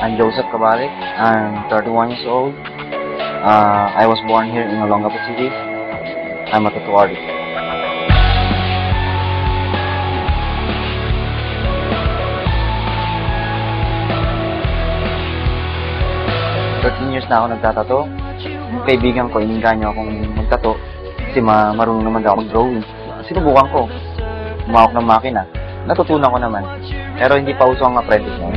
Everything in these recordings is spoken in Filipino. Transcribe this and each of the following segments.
I'm Joseph Cabalik. I'm 31 years old. I was born here in Olongapo City. I'm a tattoo artist. Years na ako nagtatato. Yung kaibigan ko, ininganyo akong magtato kasi marunong naman daw mag-drawing. Sinubukan ko. Umawak ng makina. Natutunan ko naman. Pero hindi pa uso ang apprentice mo.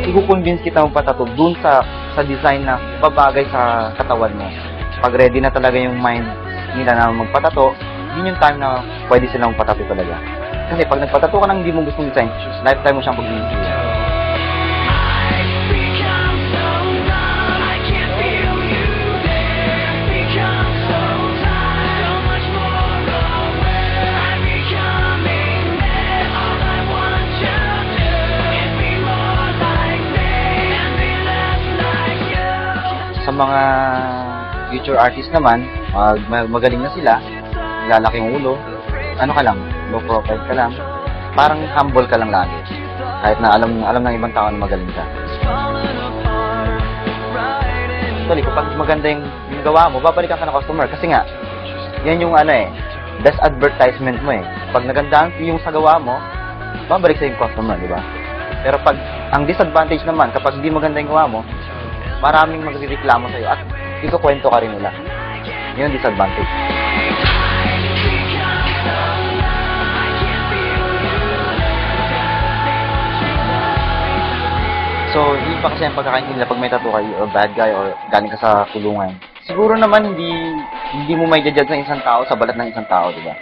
I-convince kita magpatato dun sa design na babagay sa katawan mo. Pag ready na talaga yung mind nila na magpatato, yun yung time na pwede silang magpatato talaga. Kasi pag nagpatato ka ng hindi mo gustong design, lifetime mo siyang pag-ibig. Sa mga future artist naman, magaling na sila, lalaki yung ulo, ano ka lang, low profile ka lang, parang humble ka lang lagi. Kahit na alam ng ibang tao na magaling ka. Actually, kapag maganda yung gawa mo, babalikan ka ng customer. Kasi nga, yan yung best advertisement mo eh. Pag nagandahan yung sa gawa mo, babalik sa yung customer, di ba? Pero pag, ang disadvantage naman, kapag di maganda yung gawa mo, maraming magreklamo sa'yo at ikukwento ka rin nila. Yun ang disadvantage. So, hindi pa kasi ang pagkakaintindi nila pag may tattoo kayo or bad guy or galing ka sa kulungan. Siguro naman hindi mo may judge ng isang tao sa balat ng isang tao, di ba?